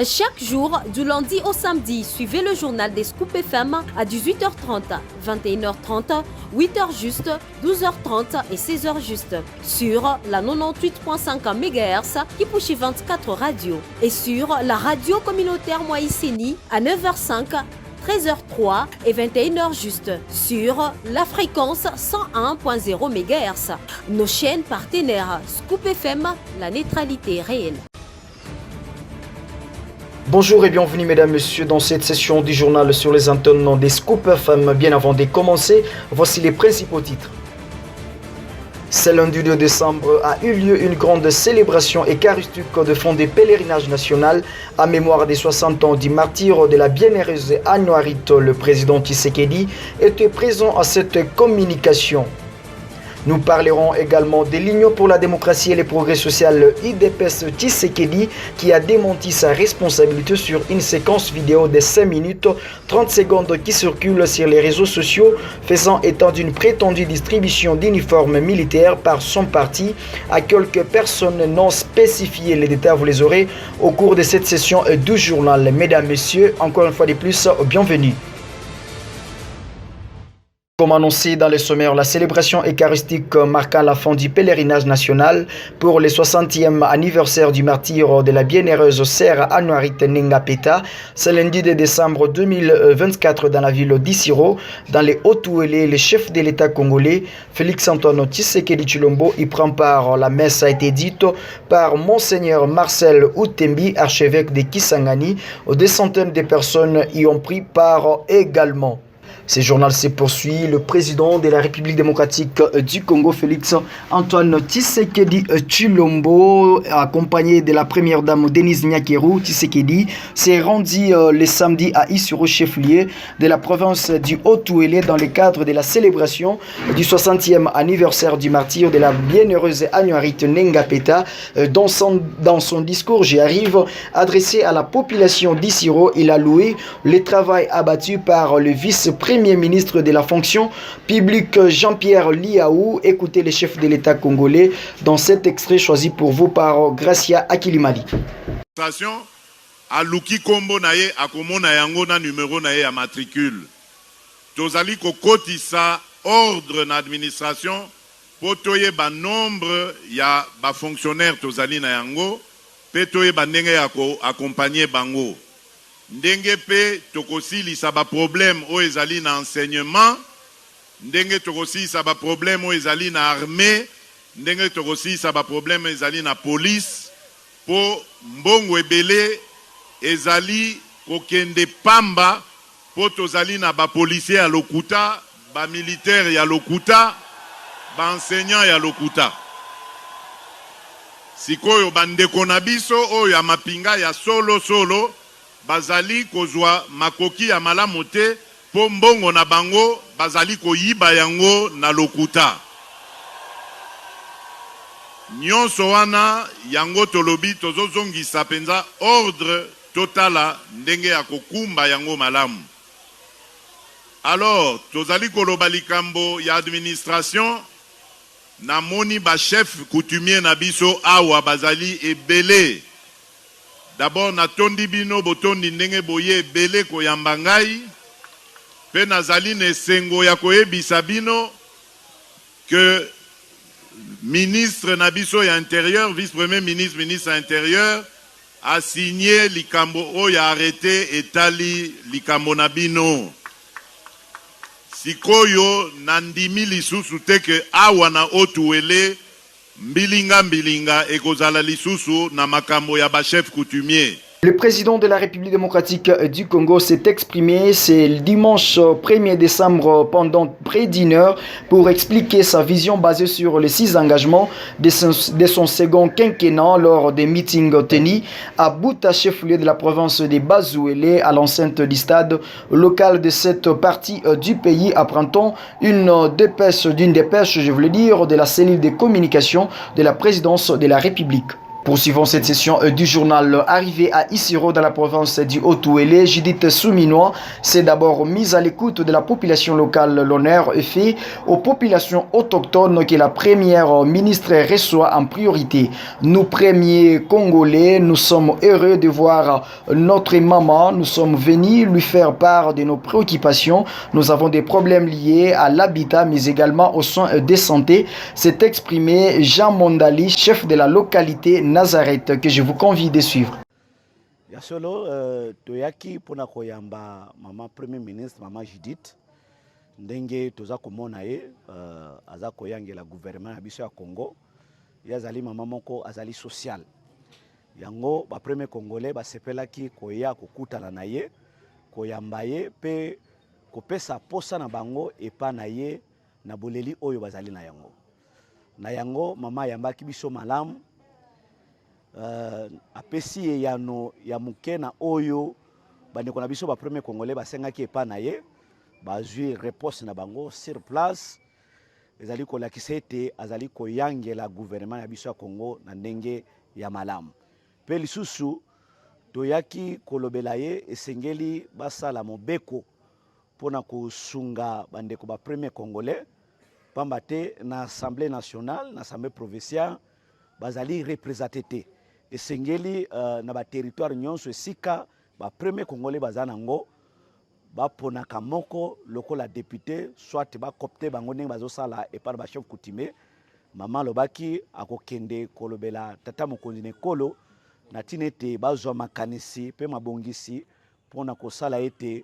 Chaque jour, du lundi au samedi, suivez le journal des Scoop FM à 18h30, 21h30, 8h juste, 12h30 et 16h juste sur la 98.5 MHz qui pousse 24 radios et sur la radio communautaire Moïseni à 9h05, 13h03 et 21h juste sur la fréquence 101.0 MHz. Nos chaînes partenaires Scoop FM, la neutralité réelle. Bonjour et bienvenue mesdames, messieurs dans cette session du journal sur les antennes des Scoop FM. Bien avant de commencer, voici les principaux titres. Ce lundi 2 décembre a eu lieu une grande célébration eucharistique de fond des pèlerinages national à mémoire des 60 ans du martyr de la bienheureuse Anouarit. Le président Tshisekedi était présent à cette communication. Nous parlerons également de l'Union pour la démocratie et le progrès social UDPS Tshisekedi qui a démenti sa responsabilité sur une séquence vidéo de 5 minutes 30 secondes qui circule sur les réseaux sociaux faisant état d'une prétendue distribution d'uniformes militaires par son parti à quelques personnes non spécifiées. Les détails vous les aurez au cours de cette session du journal. Mesdames, messieurs, encore une fois de plus, bienvenue. Comme annoncé dans les sommaires, la célébration eucharistique marquant la fin du pèlerinage national pour le 60e anniversaire du martyr de la bienheureuse sœur Anouarit Nengapeta, ce lundi de décembre 2024 dans la ville d'Issiro, dans les Hautes-Ouélé, le chef de l'État congolais, Félix-Antoine Tshisekedi Tshilombo, y prend part. La messe a été dite par Monseigneur Marcel Outembi, archevêque de Kisangani. Des centaines de personnes y ont pris part également. Ce journal se poursuit. Le président de la République démocratique du Congo, Félix-Antoine Tshisekedi Tshilombo, accompagné de la première dame Denise Nyakeru Tshisekedi, s'est rendu le samedi à Issiro, chef-lieu de la province du Haut-Ouélé, dans le cadre de la célébration du 60e anniversaire du martyr de la bienheureuse Anouarit Nengapeta. Dans son discours, j'y arrive, adressé à la population d'Issiro, il a loué le travail abattu par le vice-premier ministre de la fonction publique Jean-Pierre Liaou. Écoutez les chefs de l'État congolais dans cet extrait choisi pour vous par Gracia Akilimali. Aluki kombo na ye akomona yango na numéro na ye ya matricule. Tozali kokotisa ordre na administration po toye ba nombre ya ba fonctionnaire tozali na yango pe toye ba ndenge ya ko accompagner bango. Ndenge pe tokosilisa ba problème o ezali na enseignement, ndenge tokosilisa ba problème o ezali na armée, ndenge tokosilisa ba problème ezali na police, po mbongo ebele ezali kokende pamba, po tozali na ba policier ya lokuta, ba militaire ya lokuta, ba enseignant ya lokuta. Sikoyo bandeko na biso oyo ya mapinga ya solo bazali kozwa makoki ya malamu te po mbongo na bango bazali koyiba yango na lokuta. Nyonso wana yango tolobi tozozongisa penza ordre totala ndenge ya kokumba yango malamu. Alors tozali koloba likambo ya administration na moni ba chef coutumier na biso awa bazali ebele. D'abord natondi bino botondi ndenge boye ebele koyamba ngai pe nazali na esengo ya koyebisa bino que ministre na biso ya intérieur, vice-premier ministre, ministre intérieur a signé likambo oyo arrêté etali likambo na bino. Sikoyo nandimi lisusu te ke awa na Haut-Ouélé mbilinga ekozala lisusu na makambo ya ba chef coutumier. Le président de la République démocratique du Congo s'est exprimé ce dimanche 1er décembre pendant près d'une heure pour expliquer sa vision basée sur les 6 engagements de son second quinquennat lors des meetings tenus à Buta, chef-lieu de la province de Bas-Ouélé, à l'enceinte du stade local de cette partie du pays, apprend-on d'une dépêche, je voulais dire, de la cellule de communication de la présidence de la République. Poursuivons cette session du journal. Arrivé à Isiro dans la province du Haut-Ouélé, Judith Souminois s'est d'abord mise à l'écoute de la population locale. L'honneur est fait aux populations autochtones que la première ministre reçoit en priorité. Nous, premiers Congolais, nous sommes heureux de voir notre maman. Nous sommes venus lui faire part de nos préoccupations. Nous avons des problèmes liés à l'habitat, mais également aux soins de santé. S'est exprimé Jean Mondali, chef de la localité Nazareth, que je vous convie de suivre. Yasolo toyaki pona koyamba maman premier ministre maman Judith ndenge toza komona ye aza koyangela gouvernement ya biso ya Congo yazali maman moko azali social yango ba premier congolais basepelaki koya kokutana na ye koyamba ye pe kopesa posa na bango epa na ye na boleli oyo bazali na yango mama yambaki biso malamu apesi ye yano ya muke na oyo bandeko na biso ba premier congolais basengaki epa na ye bazwi réponse na bango sur place ezali kolakisa ete azali koyangela gouvernement ya biso ya Congo na ndenge ya malamu pe lisusu toyaki kolobela ye esengeli basala mobeko pona kosunga bandeko ba premier congolais pamba te na assemblée nationale na assemblée provinciale bazali représenté esengeli na ba territoire nyonso esika ba premier congolais bazanango ba ponaka moko lokola député soit ba copte bango ndenge bazosala et par ba chef coutumier mama lobaki akokende kolobela tata mokonzi nekolo na tinete bazwa makanisi pe mabongisi pona kosala ete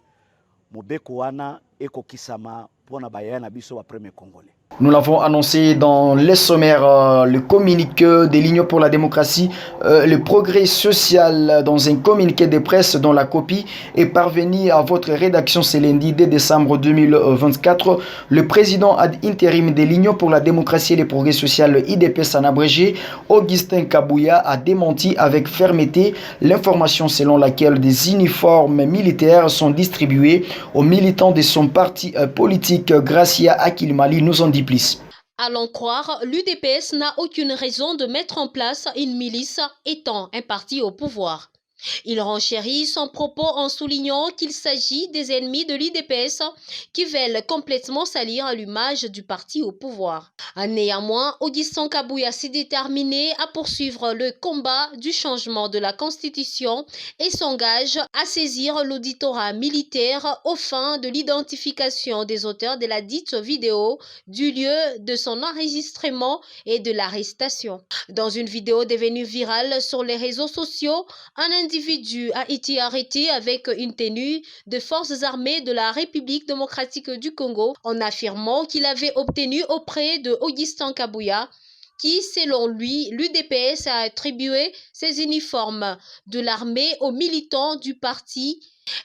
mobeko wana ekokisama pona bayaya na biso ba premier congolais. Nous l'avons annoncé dans les sommaires, le communiqué de l'Union pour la démocratie, le progrès social dans un communiqué de presse dont la copie est parvenue à votre rédaction ce lundi 2 décembre 2024. Le président ad intérim de l'Union pour la démocratie et le progrès social, IDPS en abrégé, Augustin Kabouya, a démenti avec fermeté l'information selon laquelle des uniformes militaires sont distribués aux militants de son parti politique. Gracia Akilimali nous en dit plus. À l'en croire, l'UDPS n'a aucune raison de mettre en place une milice étant un parti au pouvoir. Il renchérit son propos en soulignant qu'il s'agit des ennemis de l'UDPS qui veulent complètement salir l'image du parti au pouvoir. Néanmoins, Augustin Kabouya s'est déterminé à poursuivre le combat du changement de la Constitution et s'engage à saisir l'auditorat militaire aux fins de l'identification des auteurs de la dite vidéo, du lieu de son enregistrement et de l'arrestation. Dans une vidéo devenue virale sur les réseaux sociaux, un individu a été arrêté avec une tenue de forces armées de la République démocratique du Congo en affirmant qu'il avait obtenu auprès de Augustin Kabouya qui, selon lui, l'UDPS a attribué ses uniformes de l'armée aux militants du parti.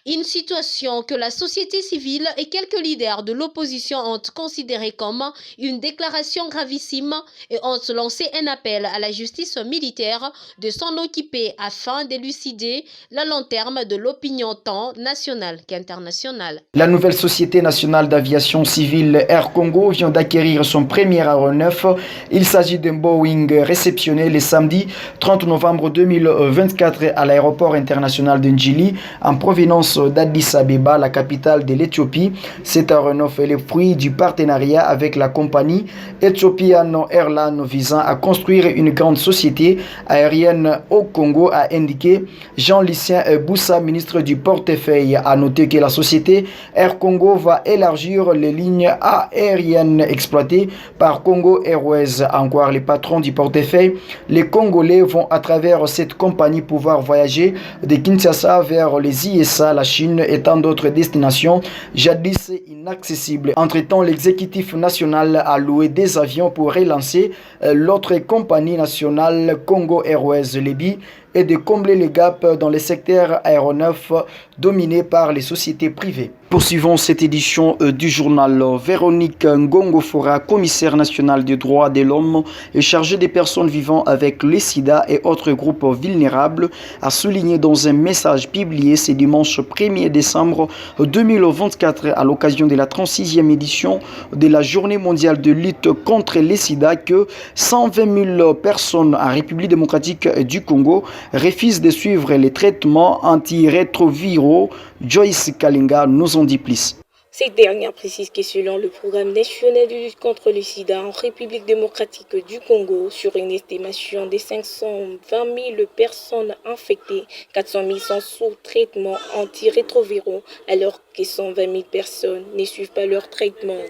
Une situation que la société civile et quelques leaders de l'opposition ont considérée comme une déclaration gravissime et ont lancé un appel à la justice militaire de s'en occuper afin d'élucider la long terme de l'opinion tant nationale qu'internationale. La nouvelle Société nationale d'aviation civile Air Congo vient d'acquérir son premier aéronef. Il s'agit d'un Boeing réceptionné le samedi 30 novembre 2024 à l'aéroport international de Njili en provenance d'Addis Abeba, la capitale de l'Éthiopie. Cet aéronef est le fruit du partenariat avec la compagnie Ethiopian Airlines visant à construire une grande société aérienne au Congo, a indiqué Jean-Lucien Boussa, ministre du portefeuille. A noté que la société Air Congo va élargir les lignes aériennes exploitées par Congo Airways. Encore les patrons du portefeuille, les Congolais vont à travers cette compagnie pouvoir voyager de Kinshasa vers les ISA, la Chine et tant d'autres destinations jadis inaccessibles. Entre-temps, l'exécutif national a loué des avions pour relancer l'autre compagnie nationale Congo Airways Libye et de combler les gaps dans les secteurs aéronefs dominés par les sociétés privées. Poursuivons cette édition du journal. Véronique Ngongofora, commissaire nationale des droits de l'homme et chargée des personnes vivant avec le sida et autres groupes vulnérables, a souligné dans un message publié ce dimanche 1er décembre 2024 à l'occasion de la 36e édition de la Journée mondiale de lutte contre le sida que 120 000 personnes en République démocratique du Congo refusent de suivre les traitements antirétroviraux. Joyce Kalinga nous en dit plus. Cette dernière précise que selon le programme national de lutte contre le sida en République démocratique du Congo, sur une estimation de 520 000 personnes infectées, 400 000 sont sous traitement antirétroviraux, alors que 120 000 personnes ne suivent pas leur traitement.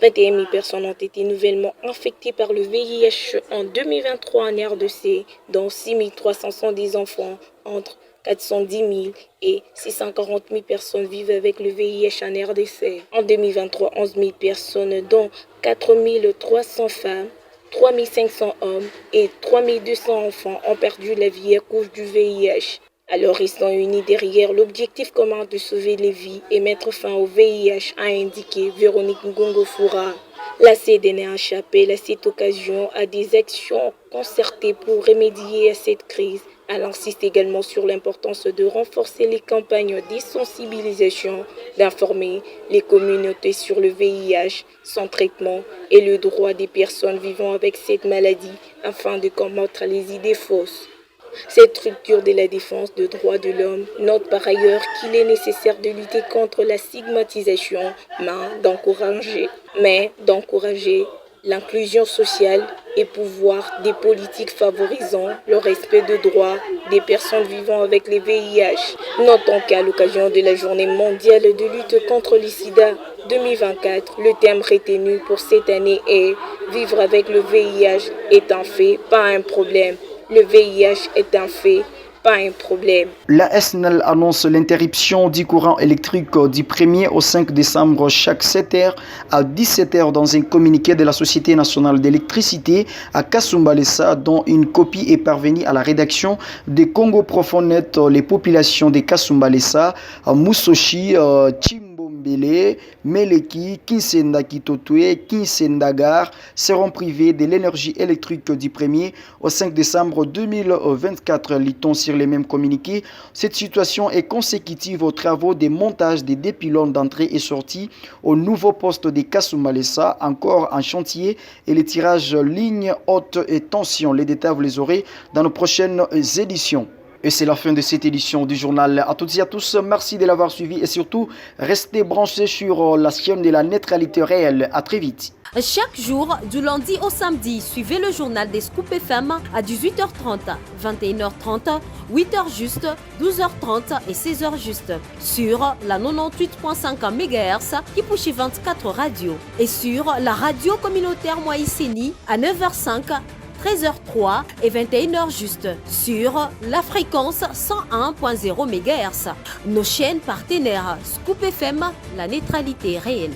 21 000 personnes ont été nouvellement infectées par le VIH en 2023 en RDC, dont 6 300 sont des enfants entre 410 000 et 640 000 personnes vivent avec le VIH en RDC. En 2023, 11 000 personnes, dont 4 300 femmes, 3 500 hommes et 3 200 enfants ont perdu la vie à cause du VIH. Alors ils sont unis derrière l'objectif commun de sauver les vies et mettre fin au VIH, a indiqué Véronique Ngongofora. La CDNH appelle à cette occasion à des actions concertées pour remédier à cette crise. Elle insiste également sur l'importance de renforcer les campagnes de sensibilisation, d'informer les communautés sur le VIH, son traitement et le droit des personnes vivant avec cette maladie afin de combattre les idées fausses. Cette structure de la défense des droits de l'homme note par ailleurs qu'il est nécessaire de lutter contre la stigmatisation, mais d'encourager l'inclusion sociale et pouvoir des politiques favorisant le respect des droits des personnes vivant avec le VIH. Notons qu'à l'occasion de la Journée mondiale de lutte contre le sida 2024, le thème retenu pour cette année est « Vivre avec le VIH est un fait, pas un problème ». Le VIH est un fait, pas un problème. La SNEL annonce l'interruption du courant électrique du 1er au 5 décembre chaque 7h à 17h dans un communiqué de la Société nationale d'électricité à Kasumbalesa, dont une copie est parvenue à la rédaction de Congo Profonet. Les populations de Kasumbalesa, Moussochi, Chimbombele, Meleki, Kinsenda Kitotwe, Kinsendagar seront privés de l'énergie électrique du 1er au 5 décembre 2024. Lit-on sur les mêmes communiqués, cette situation est consécutive aux travaux de montage des deux pylônes d'entrée et sortie au nouveau poste de Kasumbalesa, encore en chantier, et les tirages ligne haute et tension. Les détails, vous les aurez dans nos prochaines éditions. Et c'est la fin de cette édition du journal. À toutes et à tous, merci de l'avoir suivi et surtout, restez branchés sur la chaîne de la neutralité réelle. À très vite. Chaque jour, du lundi au samedi, suivez le journal des Scoop FM à 18h30, 21h30, 8h juste, 12h30 et 16h juste sur la 98.5 MHz Kipushi 24 Radio et sur la radio communautaire Moïseni à 9h05, 13h03 et 21h juste sur la fréquence 101.0 MHz. Nos chaînes partenaires Scoop FM, la neutralité réelle.